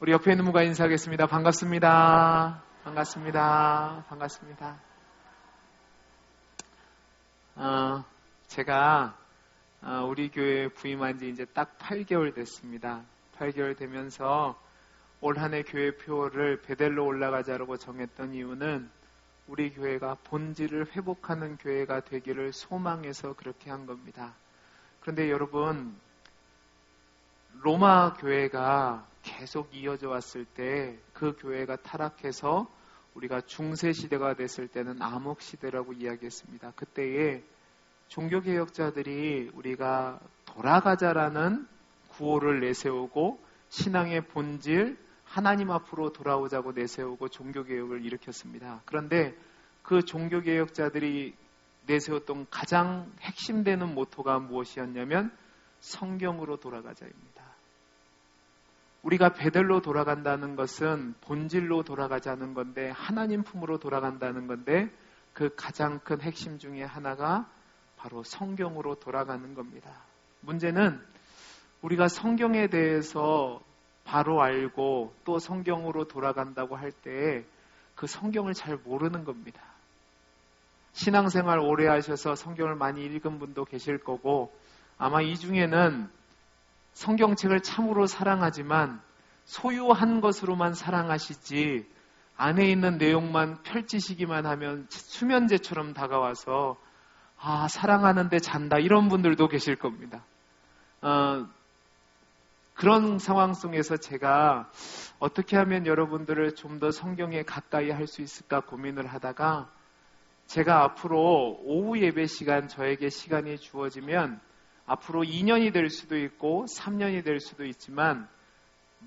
우리 옆에 있는 분과 인사하겠습니다. 반갑습니다. 반갑습니다. 반갑습니다. 제가 우리 교회에 부임한 지 이제 딱 8개월 됐습니다. 8개월 되면서 올 한 해 교회 표를 베델로 올라가자라고 정했던 이유는 우리 교회가 본질을 회복하는 교회가 되기를 소망해서 그렇게 한 겁니다. 그런데 여러분, 로마 교회가 계속 이어져 왔을 때 그 교회가 타락해서 우리가 중세시대가 됐을 때는 암흑시대라고 이야기했습니다. 그때에 종교개혁자들이 우리가 돌아가자라는 구호를 내세우고 신앙의 본질, 하나님 앞으로 돌아오자고 내세우고 종교개혁을 일으켰습니다. 그런데 그 종교개혁자들이 내세웠던 가장 핵심되는 모토가 무엇이었냐면 성경으로 돌아가자입니다. 우리가 베델로 돌아간다는 것은 본질로 돌아가자는 건데, 하나님 품으로 돌아간다는 건데, 그 가장 큰 핵심 중에 하나가 바로 성경으로 돌아가는 겁니다. 문제는 우리가 성경에 대해서 바로 알고 또 성경으로 돌아간다고 할 때 그 성경을 잘 모르는 겁니다. 신앙생활 오래 하셔서 성경을 많이 읽은 분도 계실 거고, 아마 이 중에는 성경책을 참으로 사랑하지만 소유한 것으로만 사랑하시지 안에 있는 내용만 펼치시기만 하면 수면제처럼 다가와서 사랑하는데 잔다, 이런 분들도 계실 겁니다. 그런 상황 속에서 제가 어떻게 하면 여러분들을 좀 더 성경에 가까이 할 수 있을까 고민을 하다가, 제가 앞으로 오후 예배 시간, 저에게 시간이 주어지면 앞으로 2년이 될 수도 있고 3년이 될 수도 있지만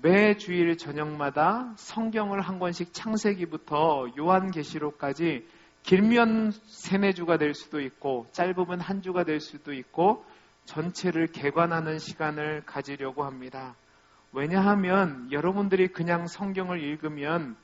매 주일 저녁마다 성경을 한 권씩 창세기부터 요한계시록까지 길면 3-4주가 될 수도 있고 짧으면 1주가 될 수도 있고 전체를 개관하는 시간을 가지려고 합니다. 왜냐하면 여러분들이 그냥 성경을 읽으면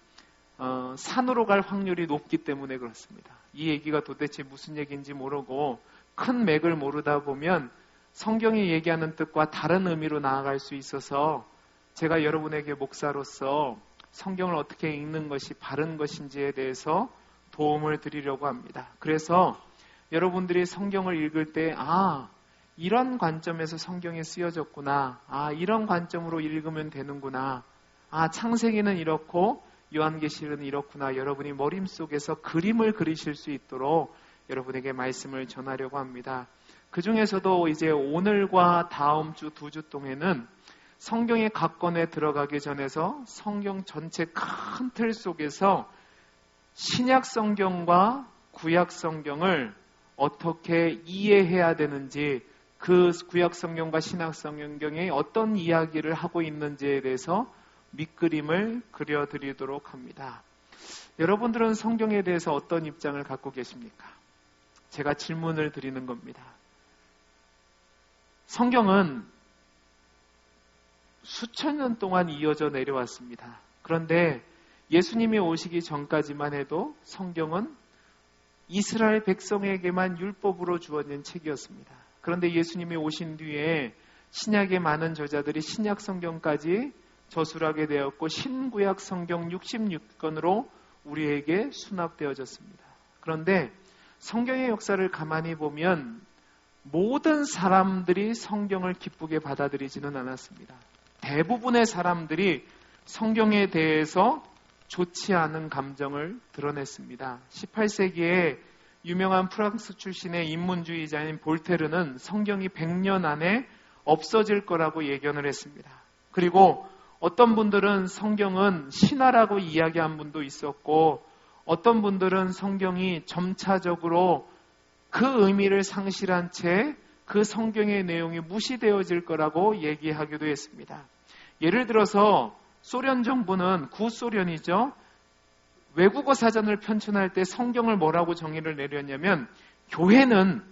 산으로 갈 확률이 높기 때문에 그렇습니다. 이 얘기가 도대체 무슨 얘기인지 모르고 큰 맥을 모르다 보면 성경이 얘기하는 뜻과 다른 의미로 나아갈 수 있어서 제가 여러분에게 목사로서 성경을 어떻게 읽는 것이 바른 것인지에 대해서 도움을 드리려고 합니다. 그래서 여러분들이 성경을 읽을 때 이런 관점에서 성경이 쓰여졌구나, 이런 관점으로 읽으면 되는구나, 창세기는 이렇고 요한계시록은 이렇구나, 여러분이 머릿속에서 그림을 그리실 수 있도록 여러분에게 말씀을 전하려고 합니다. 그 중에서도 이제 오늘과 다음 주 2주 동안은 성경의 각 권에 들어가기 전에서 성경 전체 큰 틀 속에서 신약 성경과 구약 성경을 어떻게 이해해야 되는지, 그 구약 성경과 신약 성경이 어떤 이야기를 하고 있는지에 대해서 밑그림을 그려드리도록 합니다. 여러분들은 성경에 대해서 어떤 입장을 갖고 계십니까? 제가 질문을 드리는 겁니다. 성경은 수천 년 동안 이어져 내려왔습니다. 그런데 예수님이 오시기 전까지만 해도 성경은 이스라엘 백성에게만 율법으로 주어진 책이었습니다. 그런데 예수님이 오신 뒤에 신약의 많은 저자들이 신약 성경까지 저술하게 되었고 신구약 성경 66권으로 우리에게 수납되어졌습니다. 그런데 성경의 역사를 가만히 보면 모든 사람들이 성경을 기쁘게 받아들이지는 않았습니다. 대부분의 사람들이 성경에 대해서 좋지 않은 감정을 드러냈습니다. 18세기에 유명한 프랑스 출신의 인문주의자인 볼테르는 성경이 100년 안에 없어질 거라고 예견을 했습니다. 그리고 어떤 분들은 성경은 신화라고 이야기한 분도 있었고, 어떤 분들은 성경이 점차적으로 그 의미를 상실한 채 그 성경의 내용이 무시되어질 거라고 얘기하기도 했습니다. 예를 들어서 소련 정부는, 구소련이죠, 외국어 사전을 편찬할 때 성경을 뭐라고 정의를 내렸냐면, 교회는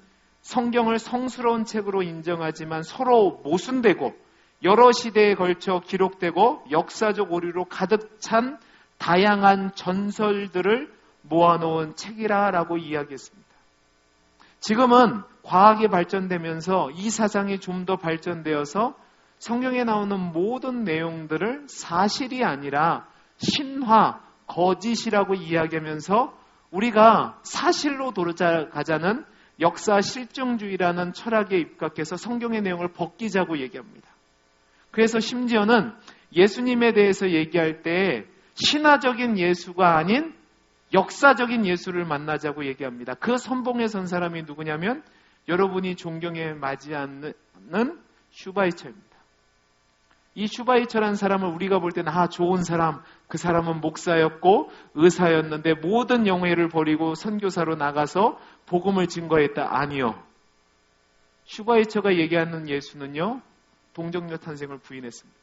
성경을 성스러운 책으로 인정하지만 서로 모순되고 여러 시대에 걸쳐 기록되고 역사적 오류로 가득 찬 다양한 전설들을 모아놓은 책이라고 이야기했습니다. 지금은 과학이 발전되면서 이 사상이 좀 더 발전되어서 성경에 나오는 모든 내용들을 사실이 아니라 신화, 거짓이라고 이야기하면서 우리가 사실로 돌아가자는 역사 실증주의라는 철학에 입각해서 성경의 내용을 벗기자고 얘기합니다. 그래서 심지어는 예수님에 대해서 얘기할 때 신화적인 예수가 아닌 역사적인 예수를 만나자고 얘기합니다. 그 선봉에 선 사람이 누구냐면 여러분이 존경에 맞지 않는 슈바이처입니다. 이 슈바이처라는 사람을 우리가 볼 때는 좋은 사람, 그 사람은 목사였고 의사였는데 모든 영예를 버리고 선교사로 나가서 복음을 증거했다. 아니요. 슈바이처가 얘기하는 예수는요, 동정녀 탄생을 부인했습니다.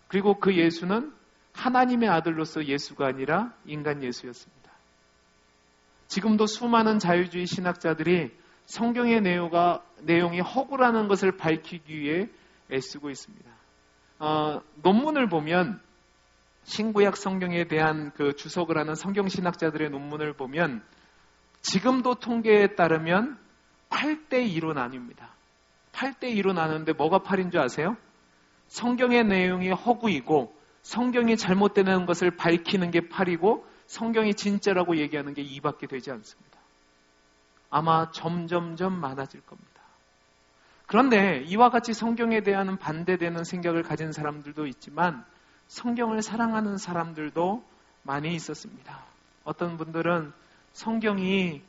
그리고 그 예수는 하나님의 아들로서 예수가 아니라 인간 예수였습니다. 지금도 수많은 자유주의 신학자들이 성경의 내용이 허구라는 것을 밝히기 위해 애쓰고 있습니다. 논문을 보면 신구약 성경에 대한 그 주석을 하는 성경신학자들의 논문을 보면 지금도 통계에 따르면 8대2로 나뉩니다. 8대2로 나누는데 뭐가 8인 줄 아세요? 성경의 내용이 허구이고 성경이 잘못되는 것을 밝히는 게 8이고 성경이 진짜라고 얘기하는 게 2밖에 되지 않습니다. 아마 점점점 많아질 겁니다. 그런데 이와 같이 성경에 대한 반대되는 생각을 가진 사람들도 있지만 성경을 사랑하는 사람들도 많이 있었습니다. 어떤 분들은 성경이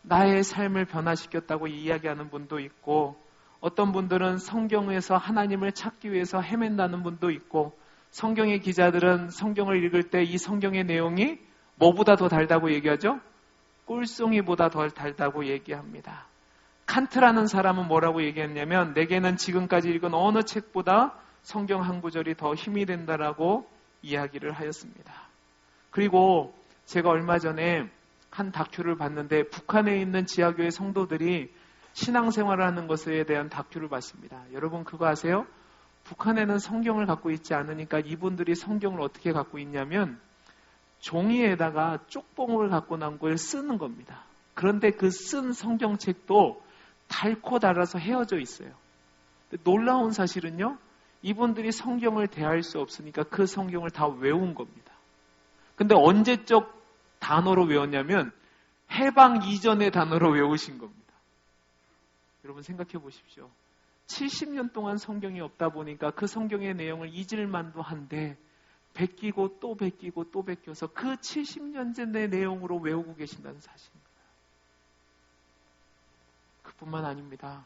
나의 삶을 변화시켰다고 이야기하는 분도 있고 어떤 분들은 성경에서 하나님을 찾기 위해서 헤맨다는 분도 있고 성경의 기자들은 성경을 읽을 때 이 성경의 내용이 뭐보다 더 달다고 얘기하죠? 꿀송이보다 더 달다고 얘기합니다. 칸트라는 사람은 뭐라고 얘기했냐면 내게는 지금까지 읽은 어느 책보다 성경 한 구절이 더 힘이 된다라고 이야기를 하였습니다. 그리고 제가 얼마 전에 한 다큐를 봤는데 북한에 있는 지하교회 성도들이 신앙생활을 하는 것에 대한 다큐를 봤습니다. 여러분 그거 아세요? 북한에는 성경을 갖고 있지 않으니까 이분들이 성경을 어떻게 갖고 있냐면 종이에다가 쪽봉을 갖고 난 걸 쓰는 겁니다. 그런데 그 쓴 성경책도 닳고 닳아서 헤어져 있어요. 놀라운 사실은요, 이분들이 성경을 대할 수 없으니까 그 성경을 다 외운 겁니다. 근데 언제적 단어로 외웠냐면 해방 이전의 단어로 외우신 겁니다. 여러분 생각해 보십시오. 70년 동안 성경이 없다 보니까 그 성경의 내용을 잊을만도 한데 베끼고 또 베끼고 또 베껴서 그 70년 전의 내용으로 외우고 계신다는 사실입니다. 그뿐만 아닙니다.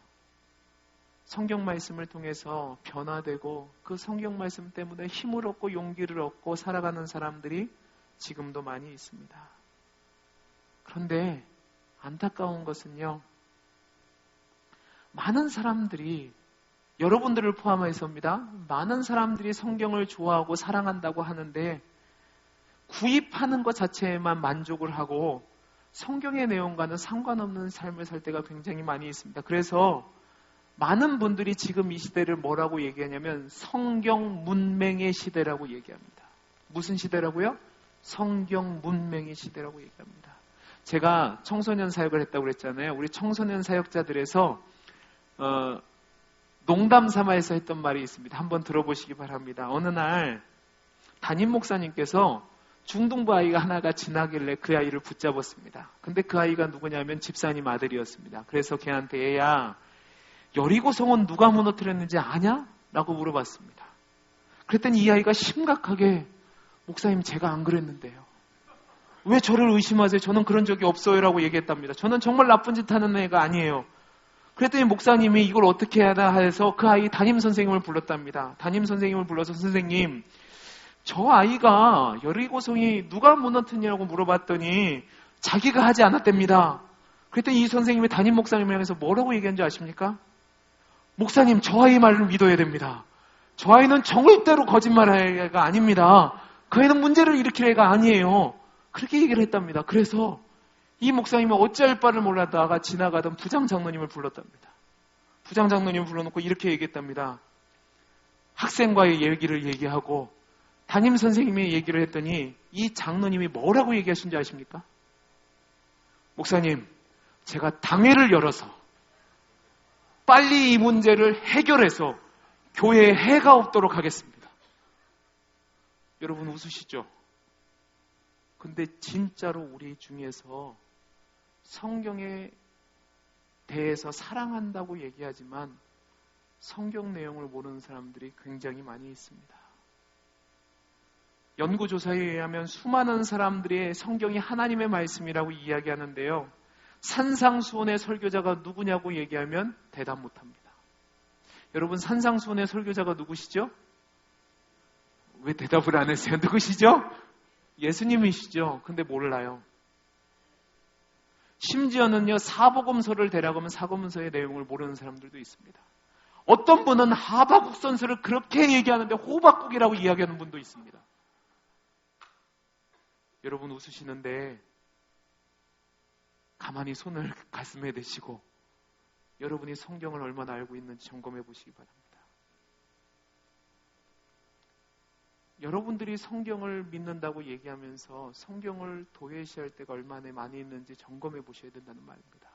성경 말씀을 통해서 변화되고 그 성경 말씀 때문에 힘을 얻고 용기를 얻고 살아가는 사람들이 지금도 많이 있습니다. 그런데 안타까운 것은요, 많은 사람들이, 여러분들을 포함해서입니다. 많은 사람들이 성경을 좋아하고 사랑한다고 하는데 구입하는 것 자체에만 만족을 하고 성경의 내용과는 상관없는 삶을 살 때가 굉장히 많이 있습니다. 그래서 많은 분들이 지금 이 시대를 뭐라고 얘기하냐면 성경 문맹의 시대라고 얘기합니다. 무슨 시대라고요? 성경 문맹의 시대라고 얘기합니다. 제가 청소년 사역을 했다고 그랬잖아요. 우리 청소년 사역자들에서 농담 삼아서 했던 말이 있습니다. 한번 들어보시기 바랍니다. 어느 날 담임 목사님께서 중등부 아이가 하나가 지나길래 그 아이를 붙잡았습니다. 근데 그 아이가 누구냐면 집사님 아들이었습니다. 그래서 걔한테 얘야, 여리고성은 누가 무너뜨렸는지 아냐? 라고 물어봤습니다. 그랬더니 이 아이가 심각하게 목사님 제가 안 그랬는데요. 왜 저를 의심하세요? 저는 그런 적이 없어요 라고 얘기했답니다. 저는 정말 나쁜 짓 하는 애가 아니에요. 그랬더니 목사님이 이걸 어떻게 해야 하나 해서 그 아이 담임선생님을 불렀답니다. 담임선생님을 불러서 선생님, 저 아이가 여리고성이 누가 무너뜨리냐고 물어봤더니 자기가 하지 않았답니다. 그랬더니 이 선생님이 담임 목사님을 향해서 뭐라고 얘기한지 아십니까? 목사님, 저 아이 말을 믿어야 됩니다. 저 아이는 절대로 거짓말할 애가 아닙니다. 그 애는 문제를 일으킬 애가 아니에요. 그렇게 얘기를 했답니다. 그래서 이 목사님은 어찌할 바를 몰라다가 지나가던 부장장로님을 불렀답니다. 부장장로님을 불러놓고 이렇게 얘기했답니다. 학생과의 얘기를 얘기하고 담임 선생님이 얘기를 했더니 이 장로님이 뭐라고 얘기하신지 아십니까? 목사님, 제가 당회를 열어서 빨리 이 문제를 해결해서 교회에 해가 없도록 하겠습니다. 여러분 웃으시죠? 근데 진짜로 우리 중에서 성경에 대해서 사랑한다고 얘기하지만 성경 내용을 모르는 사람들이 굉장히 많이 있습니다. 연구조사에 의하면 수많은 사람들이 성경이 하나님의 말씀이라고 이야기하는데요. 산상수훈의 설교자가 누구냐고 얘기하면 대답 못합니다. 여러분 산상수훈의 설교자가 누구시죠? 왜 대답을 안 했어요? 누구시죠? 예수님이시죠. 근데 몰라요. 심지어는요, 사복음서를 대라고 하면 사복음서의 내용을 모르는 사람들도 있습니다. 어떤 분은 하박국 선서를 그렇게 얘기하는데 호박국이라고 이야기하는 분도 있습니다. 여러분 웃으시는데 가만히 손을 가슴에 대시고 여러분이 성경을 얼마나 알고 있는지 점검해 보시기 바랍니다. 여러분들이 성경을 믿는다고 얘기하면서 성경을 도외시할 때가 얼마나 많이 있는지 점검해 보셔야 된다는 말입니다.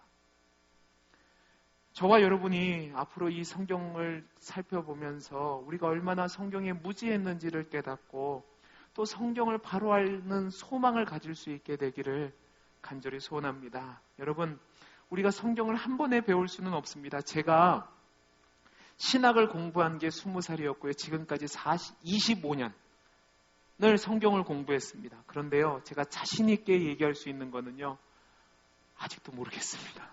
저와 여러분이 앞으로 이 성경을 살펴보면서 우리가 얼마나 성경에 무지했는지를 깨닫고 또 성경을 바로 아는 소망을 가질 수 있게 되기를 간절히 소원합니다. 여러분, 우리가 성경을 한 번에 배울 수는 없습니다. 제가 신학을 공부한 게 20살이었고요. 지금까지 25년을 성경을 공부했습니다. 그런데요, 제가 자신 있게 얘기할 수 있는 거는요, 아직도 모르겠습니다.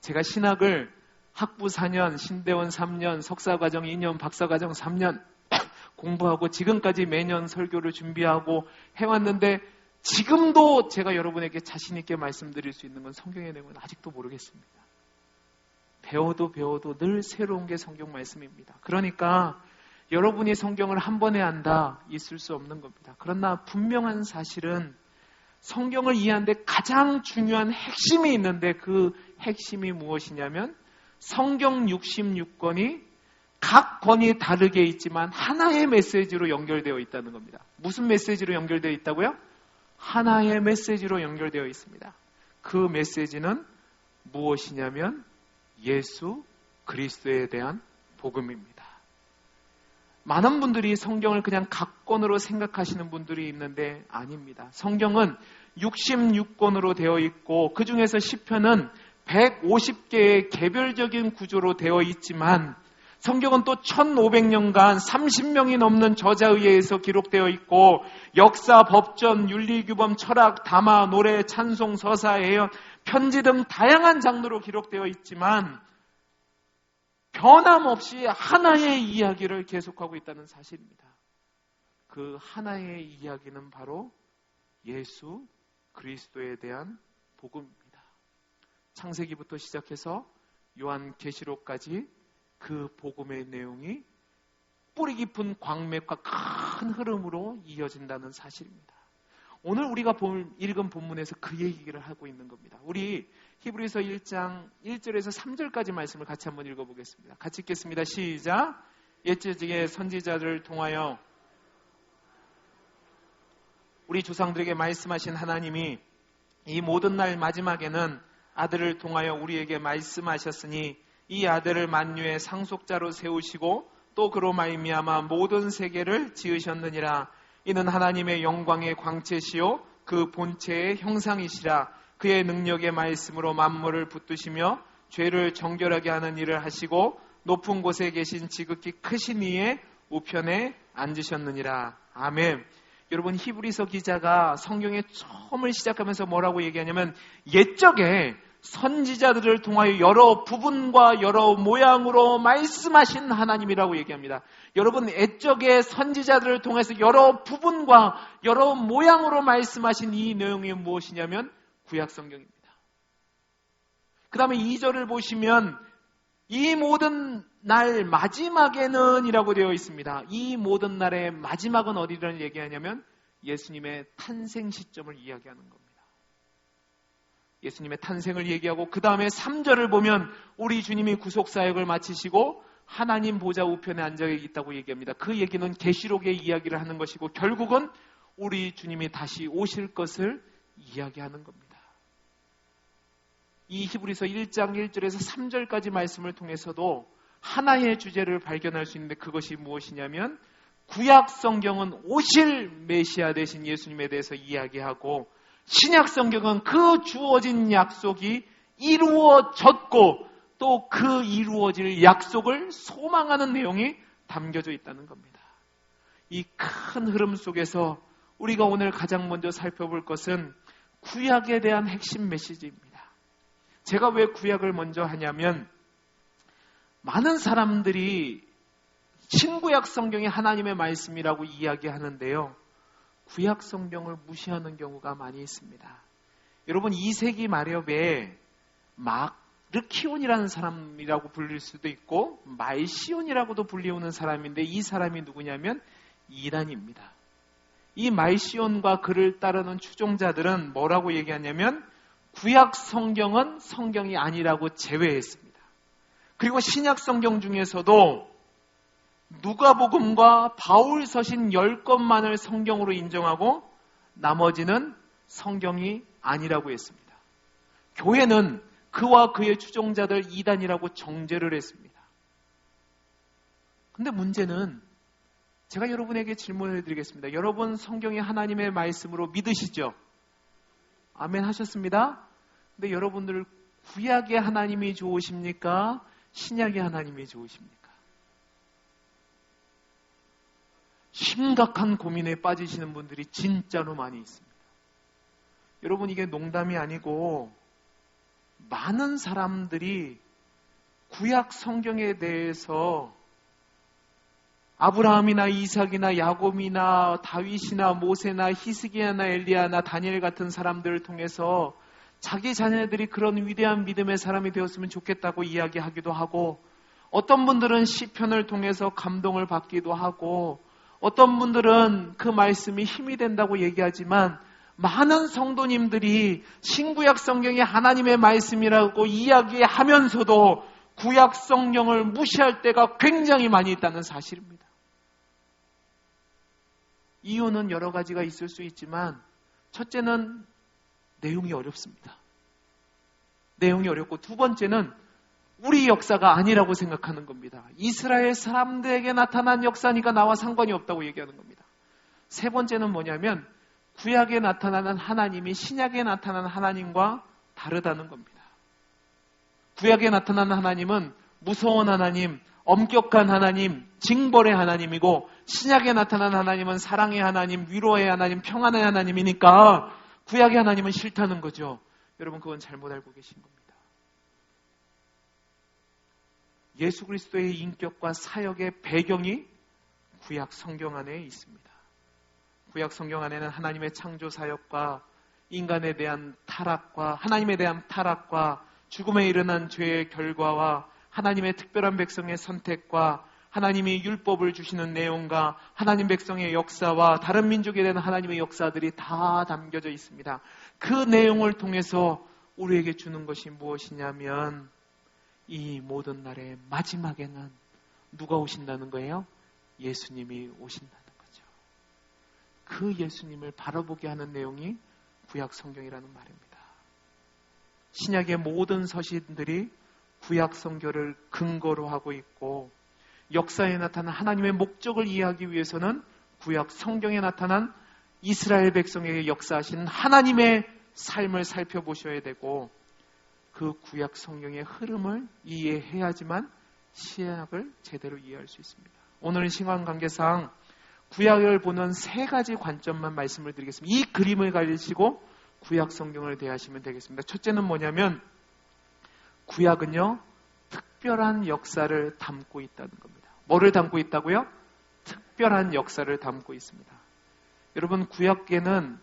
제가 신학을 학부 4년, 신대원 3년, 석사과정 2년, 박사과정 3년 공부하고 지금까지 매년 설교를 준비하고 해왔는데 지금도 제가 여러분에게 자신 있게 말씀드릴 수 있는 건 성경의 내용은 아직도 모르겠습니다. 배워도 늘 새로운 게 성경 말씀입니다. 그러니까 여러분이 성경을 한 번에 안다 있을 수 없는 겁니다. 그러나 분명한 사실은 성경을 이해하는데 가장 중요한 핵심이 있는데 그 핵심이 무엇이냐면 성경 66권이 각 권이 다르게 있지만 하나의 메시지로 연결되어 있다는 겁니다. 무슨 메시지로 연결되어 있다고요? 하나의 메시지로 연결되어 있습니다. 그 메시지는 무엇이냐면 예수 그리스도에 대한 복음입니다. 많은 분들이 성경을 그냥 각 권으로 생각하시는 분들이 있는데 아닙니다. 성경은 66권으로 되어 있고 그 중에서 시편은 150개의 개별적인 구조로 되어 있지만 성경은 또 1500년간 30명이 넘는 저자에 의해서 기록되어 있고 역사, 법전, 윤리규범, 철학, 담화, 노래, 찬송, 서사, 예언, 편지 등 다양한 장르로 기록되어 있지만 변함없이 하나의 이야기를 계속하고 있다는 사실입니다. 그 하나의 이야기는 바로 예수 그리스도에 대한 복음입니다. 창세기부터 시작해서 요한계시록까지 그 복음의 내용이 뿌리 깊은 광맥과 큰 흐름으로 이어진다는 사실입니다. 오늘 우리가 읽은 본문에서 그 얘기를 하고 있는 겁니다. 우리 히브리서 1장 1절에서 3절까지 말씀을 같이 한번 읽어보겠습니다. 같이 읽겠습니다. 시작. 옛적의 선지자들을 통하여 우리 조상들에게 말씀하신 하나님이 이 모든 날 마지막에는 아들을 통하여 우리에게 말씀하셨으니 이 아들을 만유의 상속자로 세우시고 또 그로 말미암아 모든 세계를 지으셨느니라. 이는 하나님의 영광의 광채시요 그 본체의 형상이시라. 그의 능력의 말씀으로 만물을 붙드시며 죄를 정결하게 하는 일을 하시고 높은 곳에 계신 지극히 크신 이의 우편에 앉으셨느니라. 아멘. 여러분, 히브리서 기자가 성경의 처음을 시작하면서 뭐라고 얘기하냐면 옛적에 선지자들을 통하여 여러 부분과 여러 모양으로 말씀하신 하나님이라고 얘기합니다. 여러분, 옛적에 선지자들을 통해서 여러 부분과 여러 모양으로 말씀하신 이 내용이 무엇이냐면 구약성경입니다. 그 다음에 2절을 보시면 이 모든 날 마지막에는 이라고 되어 있습니다. 이 모든 날의 마지막은 어디를 얘기하냐면 예수님의 탄생 시점을 이야기하는 겁니다. 예수님의 탄생을 얘기하고 그 다음에 3절을 보면 우리 주님이 구속사역을 마치시고 하나님 보좌 우편에 앉아 있다고 얘기합니다. 그 얘기는 계시록의 이야기를 하는 것이고 결국은 우리 주님이 다시 오실 것을 이야기하는 겁니다. 이 히브리서 1장 1절에서 3절까지 말씀을 통해서도 하나의 주제를 발견할 수 있는데 그것이 무엇이냐면 구약 성경은 오실 메시아 되신 예수님에 대해서 이야기하고 신약 성경은 그 주어진 약속이 이루어졌고 또 그 이루어질 약속을 소망하는 내용이 담겨져 있다는 겁니다. 이 큰 흐름 속에서 우리가 오늘 가장 먼저 살펴볼 것은 구약에 대한 핵심 메시지입니다. 제가 왜 구약을 먼저 하냐면 많은 사람들이 신구약 성경이 하나님의 말씀이라고 이야기하는데요. 구약 성경을 무시하는 경우가 많이 있습니다. 여러분 2세기 마렵에 마르키온이라는 사람이라고 불릴 수도 있고 말시온이라고도 불리우는 사람인데 이 사람이 누구냐면 이단입니다. 이 말시온과 그를 따르는 추종자들은 뭐라고 얘기하냐면 구약 성경은 성경이 아니라고 제외했습니다. 그리고 신약 성경 중에서도 누가복음과 바울서신 10권만을 성경으로 인정하고 나머지는 성경이 아니라고 했습니다. 교회는 그와 그의 추종자들 이단이라고 정죄를 했습니다. 근데 문제는 제가 여러분에게 질문을 드리겠습니다. 여러분 성경이 하나님의 말씀으로 믿으시죠? 아멘 하셨습니다. 근데 여러분들 구약의 하나님이 좋으십니까? 신약의 하나님이 좋으십니까? 심각한 고민에 빠지시는 분들이 진짜로 많이 있습니다. 여러분 이게 농담이 아니고 많은 사람들이 구약 성경에 대해서 아브라함이나 이삭이나 야곱이나 다윗이나 모세나 히스기야나 엘리야나 다니엘 같은 사람들을 통해서 자기 자녀들이 그런 위대한 믿음의 사람이 되었으면 좋겠다고 이야기하기도 하고 어떤 분들은 시편을 통해서 감동을 받기도 하고 어떤 분들은 그 말씀이 힘이 된다고 얘기하지만 많은 성도님들이 신구약 성경이 하나님의 말씀이라고 이야기하면서도 구약 성경을 무시할 때가 굉장히 많이 있다는 사실입니다. 이유는 여러 가지가 있을 수 있지만 첫째는 내용이 어렵습니다. 내용이 어렵고 두 번째는 우리 역사가 아니라고 생각하는 겁니다. 이스라엘 사람들에게 나타난 역사니까 나와 상관이 없다고 얘기하는 겁니다. 세 번째는 뭐냐면 구약에 나타나는 하나님이 신약에 나타나는 하나님과 다르다는 겁니다. 구약에 나타나는 하나님은 무서운 하나님, 엄격한 하나님, 징벌의 하나님이고 신약에 나타나는 하나님은 사랑의 하나님, 위로의 하나님, 평안의 하나님이니까 구약의 하나님은 싫다는 거죠. 여러분 그건 잘못 알고 계신 겁니다. 예수 그리스도의 인격과 사역의 배경이 구약 성경 안에 있습니다. 구약 성경 안에는 하나님의 창조 사역과 인간에 대한 타락과 하나님에 대한 타락과 죽음에 일어난 죄의 결과와 하나님의 특별한 백성의 선택과 하나님이 율법을 주시는 내용과 하나님 백성의 역사와 다른 민족에 대한 하나님의 역사들이 다 담겨져 있습니다. 그 내용을 통해서 우리에게 주는 것이 무엇이냐면 이 모든 날의 마지막에는 누가 오신다는 거예요? 예수님이 오신다는 거죠. 그 예수님을 바라보게 하는 내용이 구약 성경이라는 말입니다. 신약의 모든 서신들이 구약 성경을 근거로 하고 있고 역사에 나타난 하나님의 목적을 이해하기 위해서는 구약 성경에 나타난 이스라엘 백성에게 역사하신 하나님의 삶을 살펴보셔야 되고 그 구약 성경의 흐름을 이해해야지만 신약을 제대로 이해할 수 있습니다. 오늘은 시간 관계상 구약을 보는 세 가지 관점만 말씀을 드리겠습니다. 이 그림을 가지시고 구약 성경을 대하시면 되겠습니다. 첫째는 뭐냐면 구약은요 특별한 역사를 담고 있다는 겁니다. 뭐를 담고 있다고요? 특별한 역사를 담고 있습니다. 여러분 구약계는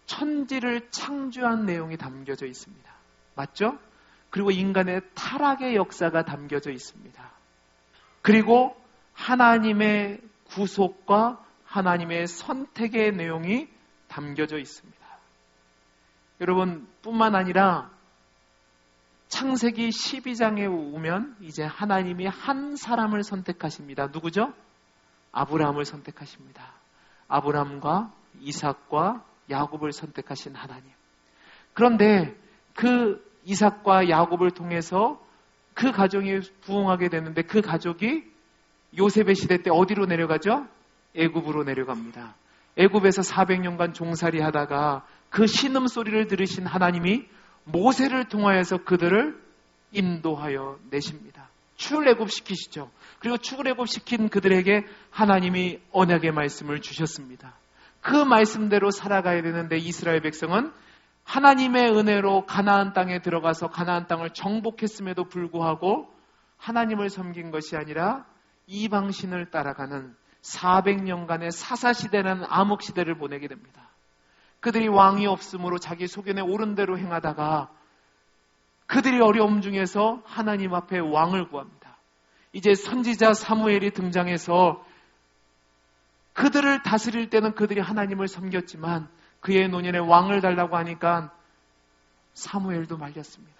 천지를 창조한 내용이 담겨져 있습니다. 맞죠? 그리고 인간의 타락의 역사가 담겨져 있습니다. 그리고 하나님의 구속과 하나님의 선택의 내용이 담겨져 있습니다. 여러분 뿐만 아니라 창세기 12장에 오면 이제 하나님이 한 사람을 선택하십니다. 누구죠? 아브라함을 선택하십니다. 아브라함과 이삭과 야곱을 선택하신 하나님. 그런데 그 이삭과 야곱을 통해서 그 가정이 부흥하게 되는데 그 가족이 요셉의 시대 때 어디로 내려가죠? 애굽으로 내려갑니다. 애굽에서 400년간 종살이 하다가 그 신음소리를 들으신 하나님이 모세를 통하여서 그들을 인도하여 내십니다. 출애굽시키시죠. 그리고 출애굽시킨 그들에게 하나님이 언약의 말씀을 주셨습니다. 그 말씀대로 살아가야 되는데 이스라엘 백성은 하나님의 은혜로 가나안 땅에 들어가서 가나안 땅을 정복했음에도 불구하고 하나님을 섬긴 것이 아니라 이방신을 따라가는 400년간의 사사시대라는 암흑시대를 보내게 됩니다. 그들이 왕이 없으므로 자기 소견에 옳은 대로 행하다가 그들이 어려움 중에서 하나님 앞에 왕을 구합니다. 이제 선지자 사무엘이 등장해서 그들을 다스릴 때는 그들이 하나님을 섬겼지만 그의 노년에 왕을 달라고 하니까 사무엘도 말렸습니다.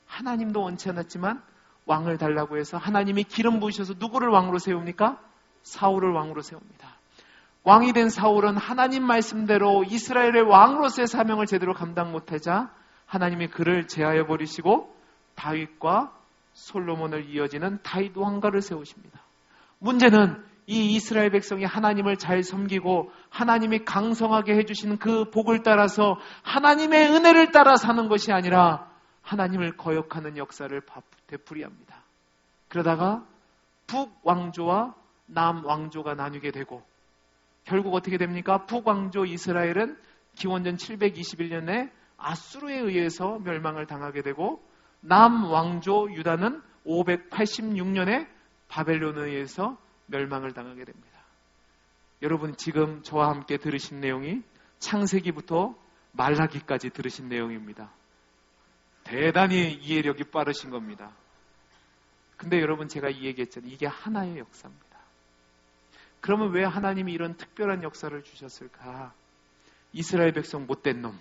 하나님도 원치 않았지만 왕을 달라고 해서 하나님이 기름 부으셔서 누구를 왕으로 세웁니까? 사울을 왕으로 세웁니다. 왕이 된 사울은 하나님 말씀대로 이스라엘의 왕으로서의 사명을 제대로 감당 못하자 하나님이 그를 제하여 버리시고 다윗과 솔로몬을 이어지는 다윗 왕가를 세우십니다. 문제는 이 이스라엘 백성이 하나님을 잘 섬기고 하나님이 강성하게 해주시는 그 복을 따라서 하나님의 은혜를 따라 사는 것이 아니라 하나님을 거역하는 역사를 되풀이합니다. 그러다가 북왕조와 남왕조가 나뉘게 되고 결국 어떻게 됩니까? 북왕조 이스라엘은 기원전 721년에 아수르에 의해서 멸망을 당하게 되고 남왕조 유다는 586년에 바벨론에 의해서 멸망을 당하게 됩니다. 여러분 지금 저와 함께 들으신 내용이 창세기부터 말라기까지 들으신 내용입니다. 대단히 이해력이 빠르신 겁니다. 근데 여러분 제가 이 얘기했잖아요. 이게 하나의 역사입니다. 그러면 왜 하나님이 이런 특별한 역사를 주셨을까? 이스라엘 백성 못된 놈,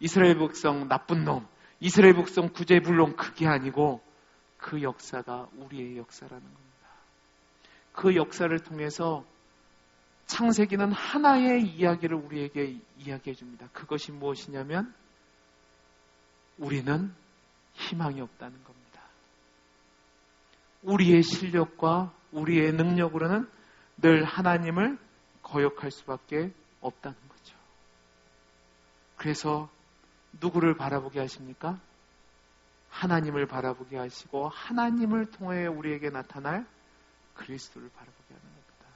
이스라엘 백성 나쁜 놈, 이스라엘 백성 구제불능 그게 아니고 그 역사가 우리의 역사라는 겁니다. 그 역사를 통해서 창세기는 하나의 이야기를 우리에게 이야기해 줍니다. 그것이 무엇이냐면 우리는 희망이 없다는 겁니다. 우리의 실력과 우리의 능력으로는 늘 하나님을 거역할 수밖에 없다는 거죠. 그래서 누구를 바라보게 하십니까? 하나님을 바라보게 하시고 하나님을 통해 우리에게 나타날 그리스도를 바라보게 하는 겁니다.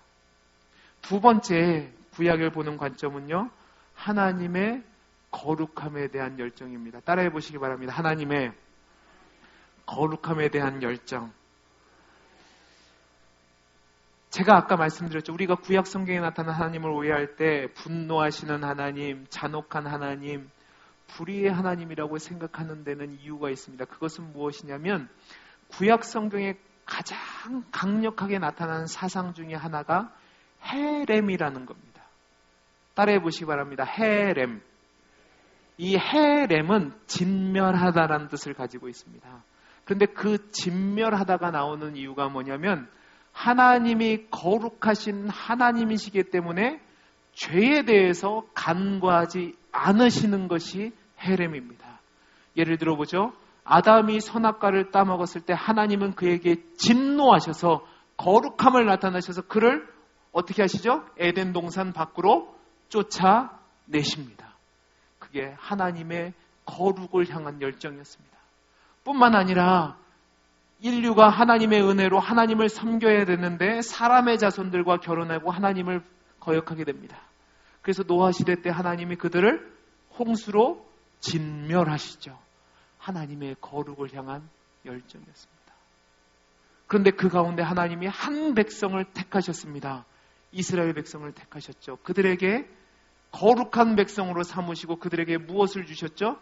두 번째 구약을 보는 관점은요, 하나님의 거룩함에 대한 열정입니다. 따라해 보시기 바랍니다. 하나님의 거룩함에 대한 열정. 제가 아까 말씀드렸죠. 우리가 구약 성경에 나타난 하나님을 오해할 때 분노하시는 하나님, 잔혹한 하나님, 불의의 하나님이라고 생각하는 데는 이유가 있습니다. 그것은 무엇이냐면 구약 성경에 가장 강력하게 나타나는 사상 중에 하나가 헤렘이라는 겁니다. 따라해 보시기 바랍니다. 헤렘. 이 헤렘은 진멸하다라는 뜻을 가지고 있습니다. 그런데 그 진멸하다가 나오는 이유가 뭐냐면 하나님이 거룩하신 하나님이시기 때문에 죄에 대해서 간과하지 않으시는 것이 헤렘입니다. 예를 들어보죠. 아담이 선악과를 따먹었을 때 하나님은 그에게 진노하셔서 거룩함을 나타내셔서 그를 어떻게 하시죠? 에덴 동산 밖으로 쫓아내십니다. 그게 하나님의 거룩을 향한 열정이었습니다. 뿐만 아니라 인류가 하나님의 은혜로 하나님을 섬겨야 되는데 사람의 자손들과 결혼하고 하나님을 거역하게 됩니다. 그래서 노아 시대 때 하나님이 그들을 홍수로 진멸하시죠. 하나님의 거룩을 향한 열정이었습니다. 그런데 그 가운데 하나님이 한 백성을 택하셨습니다. 이스라엘 백성을 택하셨죠. 그들에게 거룩한 백성으로 삼으시고 그들에게 무엇을 주셨죠?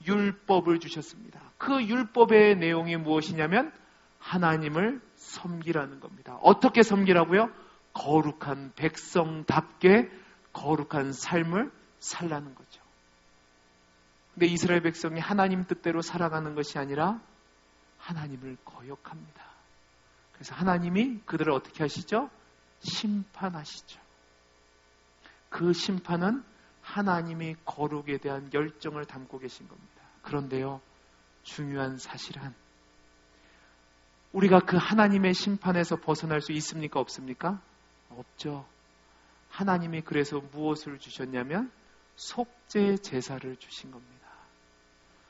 율법을 주셨습니다. 그 율법의 내용이 무엇이냐면 하나님을 섬기라는 겁니다. 어떻게 섬기라고요? 거룩한 백성답게 거룩한 삶을 살라는 거죠. 근데 이스라엘 백성이 하나님 뜻대로 살아가는 것이 아니라 하나님을 거역합니다. 그래서 하나님이 그들을 어떻게 하시죠? 심판하시죠. 그 심판은 하나님이 거룩에 대한 열정을 담고 계신 겁니다. 그런데요, 중요한 사실은 우리가 그 하나님의 심판에서 벗어날 수 있습니까? 없습니까? 없죠. 하나님이 그래서 무엇을 주셨냐면 속죄 제사를 주신 겁니다.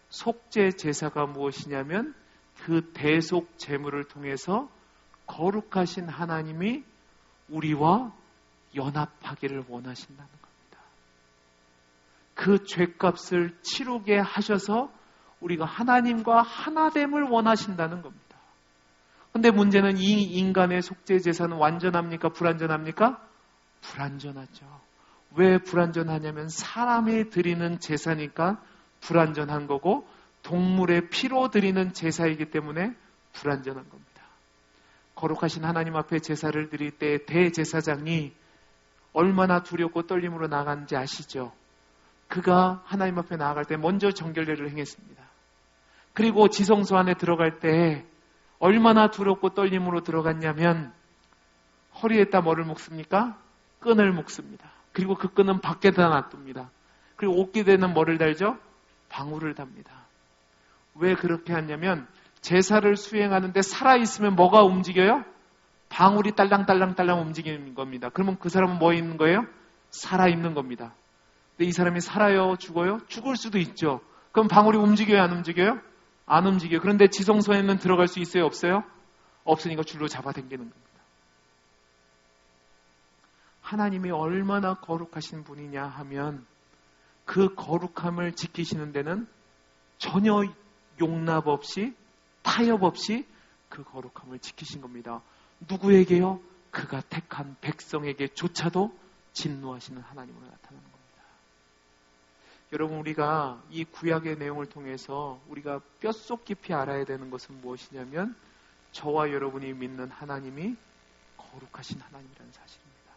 속죄 제사가 무엇이냐면 그 대속 제물을 통해서 거룩하신 하나님이 우리와 연합하기를 원하신다는 겁니다. 그 죄값을 치르게 하셔서 우리가 하나님과 하나됨을 원하신다는 겁니다. 근데 문제는 이 인간의 속죄 제사는 완전합니까? 불완전합니까? 불완전하죠. 왜 불완전하냐면 사람이 드리는 제사니까 불완전한 거고 동물의 피로 드리는 제사이기 때문에 불완전한 겁니다. 거룩하신 하나님 앞에 제사를 드릴 때 대제사장이 얼마나 두렵고 떨림으로 나가는지 아시죠? 그가 하나님 앞에 나아갈 때 먼저 정결례를 행했습니다. 그리고 지성소 안에 들어갈 때 얼마나 두렵고 떨림으로 들어갔냐면 허리에다 뭐를 묶습니까? 끈을 묶습니다. 그리고 그 끈은 밖에다 놔둡니다. 그리고 옷깃에는 뭐를 달죠? 방울을 답니다. 왜 그렇게 하냐면 제사를 수행하는데 살아있으면 뭐가 움직여요? 방울이 딸랑딸랑딸랑 움직이는 겁니다. 그러면 그 사람은 뭐 있는 거예요? 살아있는 겁니다. 근데 이 사람이 살아요? 죽어요? 죽을 수도 있죠. 그럼 방울이 움직여요? 안 움직여요? 안 움직여요. 그런데 지성소에는 들어갈 수 있어요? 없어요? 없으니까 줄로 잡아당기는 겁니다. 하나님이 얼마나 거룩하신 분이냐 하면 그 거룩함을 지키시는 데는 전혀 용납 없이 타협 없이 그 거룩함을 지키신 겁니다. 누구에게요? 그가 택한 백성에게조차도 진노하시는 하나님으로 나타나는 겁니다. 여러분, 우리가 이 구약의 내용을 통해서 우리가 뼛속 깊이 알아야 되는 것은 무엇이냐면 저와 여러분이 믿는 하나님이 거룩하신 하나님이라는 사실입니다.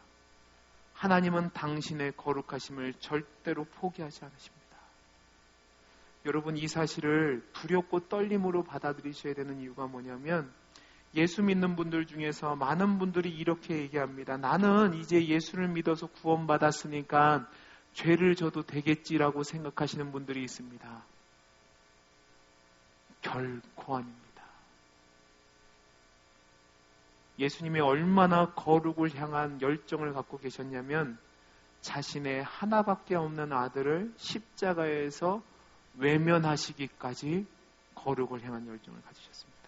하나님은 당신의 거룩하심을 절대로 포기하지 않으십니다. 여러분, 이 사실을 두렵고 떨림으로 받아들이셔야 되는 이유가 뭐냐면 예수 믿는 분들 중에서 많은 분들이 이렇게 얘기합니다. 나는 이제 예수를 믿어서 구원받았으니까 죄를 져도 되겠지라고 생각하시는 분들이 있습니다. 결코 아닙니다. 예수님이 얼마나 거룩을 향한 열정을 갖고 계셨냐면 자신의 하나밖에 없는 아들을 십자가에서 외면하시기까지 거룩을 향한 열정을 가지셨습니다.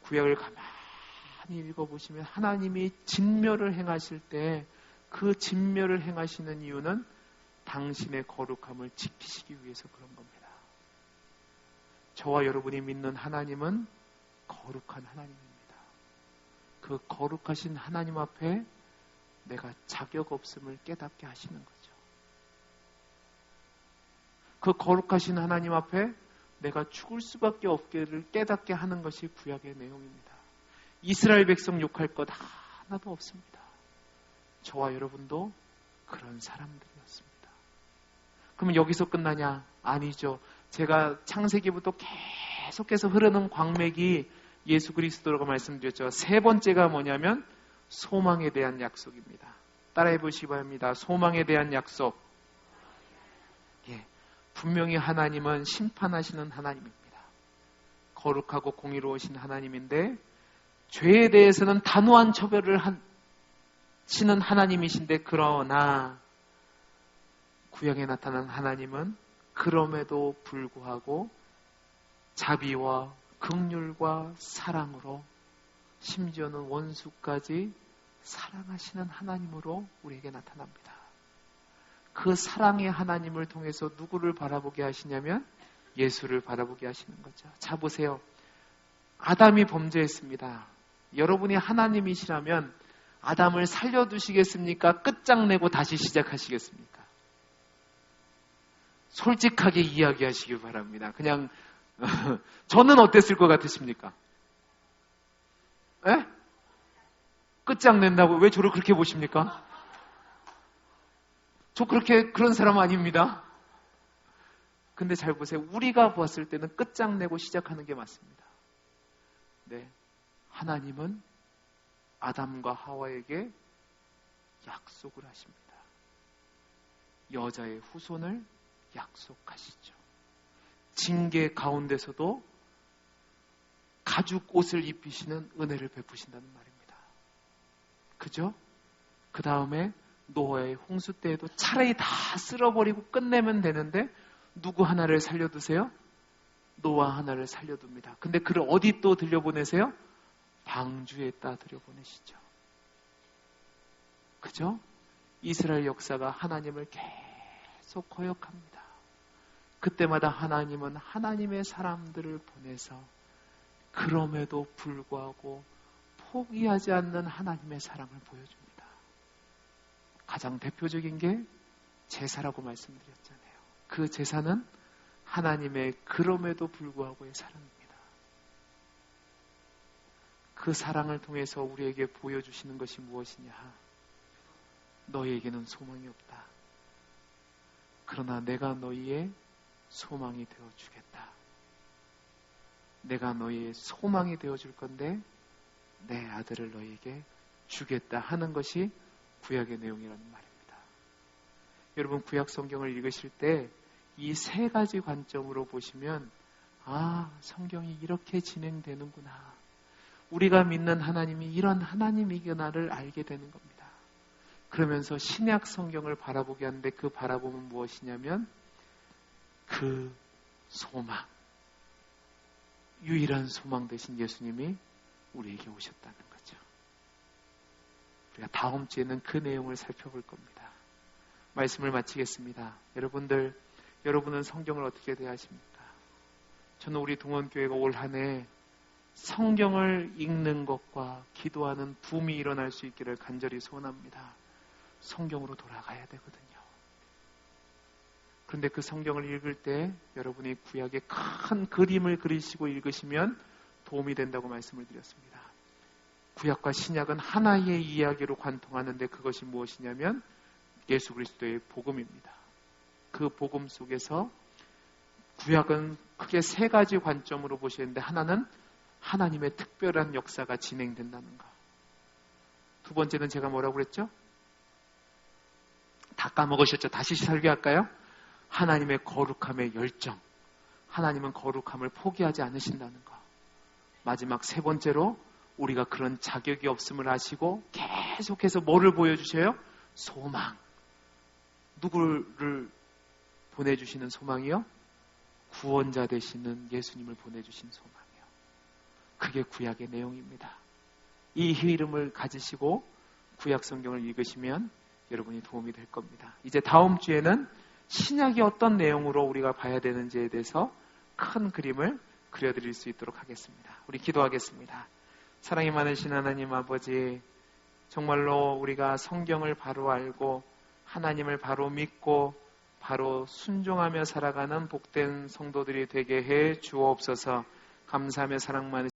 구약을 가만히 읽어보시면 하나님이 진멸을 행하실 때 그 진멸을 행하시는 이유는 당신의 거룩함을 지키시기 위해서 그런 겁니다. 저와 여러분이 믿는 하나님은 거룩한 하나님입니다. 그 거룩하신 하나님 앞에 내가 자격 없음을 깨닫게 하시는 거죠. 그 거룩하신 하나님 앞에 내가 죽을 수밖에 없기를 깨닫게 하는 것이 구약의 내용입니다. 이스라엘 백성 욕할 것 하나도 없습니다. 저와 여러분도 그런 사람들이었습니다. 그러면 여기서 끝나냐? 아니죠. 제가 창세기부터 계속해서 흐르는 광맥이 예수 그리스도라고 말씀드렸죠. 세 번째가 뭐냐면 소망에 대한 약속입니다. 따라해 보시기 바랍니다. 소망에 대한 약속. 예, 분명히 하나님은 심판하시는 하나님입니다. 거룩하고 공의로우신 하나님인데 죄에 대해서는 단호한 처벌을 하시는 하나님이신데 그러나 구약에 나타난 하나님은 그럼에도 불구하고 자비와 긍휼과 사랑으로 심지어는 원수까지 사랑하시는 하나님으로 우리에게 나타납니다. 그 사랑의 하나님을 통해서 누구를 바라보게 하시냐면 예수를 바라보게 하시는 거죠. 자, 보세요. 아담이 범죄했습니다. 여러분이 하나님이시라면 아담을 살려두시겠습니까? 끝장내고 다시 시작하시겠습니까? 솔직하게 이야기하시기 바랍니다. 그냥 저는 어땠을 것 같으십니까? 에? 끝장낸다고 왜 저를 그렇게 보십니까? 저 그런 사람 아닙니다. 근데 잘 보세요. 우리가 보았을 때는 끝장내고 시작하는 게 맞습니다. 네, 하나님은 아담과 하와에게 약속을 하십니다. 여자의 후손을 약속하시죠. 징계 가운데서도 가죽 옷을 입히시는 은혜를 베푸신다는 말입니다. 그죠? 그 다음에 노아의 홍수 때에도 차라리 다 쓸어버리고 끝내면 되는데 누구 하나를 살려두세요? 노아 하나를 살려둡니다. 근데 그를 어디 또 들여보내세요? 방주에다 들여보내시죠. 그죠? 이스라엘 역사가 하나님을 계속 거역합니다. 그때마다 하나님은 하나님의 사람들을 보내서 그럼에도 불구하고 포기하지 않는 하나님의 사랑을 보여줍니다. 가장 대표적인 게 제사라고 말씀드렸잖아요. 그 제사는 하나님의 그럼에도 불구하고의 사랑입니다. 그 사랑을 통해서 우리에게 보여주시는 것이 무엇이냐? 너희에게는 소망이 없다. 그러나 내가 너희의 소망이 되어주겠다. 내가 너희의 소망이 되어줄 건데 내 아들을 너희에게 주겠다 하는 것이 구약의 내용이라는 말입니다. 여러분, 구약 성경을 읽으실 때 이 세 가지 관점으로 보시면 성경이 이렇게 진행되는구나. 우리가 믿는 하나님이 이런 하나님이구나를 알게 되는 겁니다. 그러면서 신약 성경을 바라보게 하는데 그 바라보면 무엇이냐면 그 소망, 유일한 소망 되신 예수님이 우리에게 오셨다는 거죠. 우리가 다음 주에는 그 내용을 살펴볼 겁니다. 말씀을 마치겠습니다. 여러분은 성경을 어떻게 대하십니까? 저는 우리 동원교회가 올 한 해 성경을 읽는 것과 기도하는 붐이 일어날 수 있기를 간절히 소원합니다. 성경으로 돌아가야 되거든요. 그런데 그 성경을 읽을 때 여러분이 구약의 큰 그림을 그리시고 읽으시면 도움이 된다고 말씀을 드렸습니다. 구약과 신약은 하나의 이야기로 관통하는데 그것이 무엇이냐면 예수 그리스도의 복음입니다. 그 복음 속에서 구약은 크게 세 가지 관점으로 보시는데 하나는 하나님의 특별한 역사가 진행된다는 것. 두 번째는 제가 뭐라고 그랬죠? 다 까먹으셨죠? 다시 설교할까요? 하나님의 거룩함의 열정. 하나님은 거룩함을 포기하지 않으신다는 것. 마지막 세 번째로 우리가 그런 자격이 없음을 아시고 계속해서 뭐를 보여주셔요? 소망. 누구를 보내주시는 소망이요? 구원자 되시는 예수님을 보내주신 소망이요. 그게 구약의 내용입니다. 이 흐름을 가지시고 구약 성경을 읽으시면 여러분이 도움이 될 겁니다. 이제 다음 주에는 신약이 어떤 내용으로 우리가 봐야 되는지에 대해서 큰 그림을 그려드릴 수 있도록 하겠습니다. 우리 기도하겠습니다. 사랑이 많으신 하나님 아버지, 정말로 우리가 성경을 바로 알고 하나님을 바로 믿고 바로 순종하며 살아가는 복된 성도들이 되게 해 주옵소서. 감사하며 사랑 많으신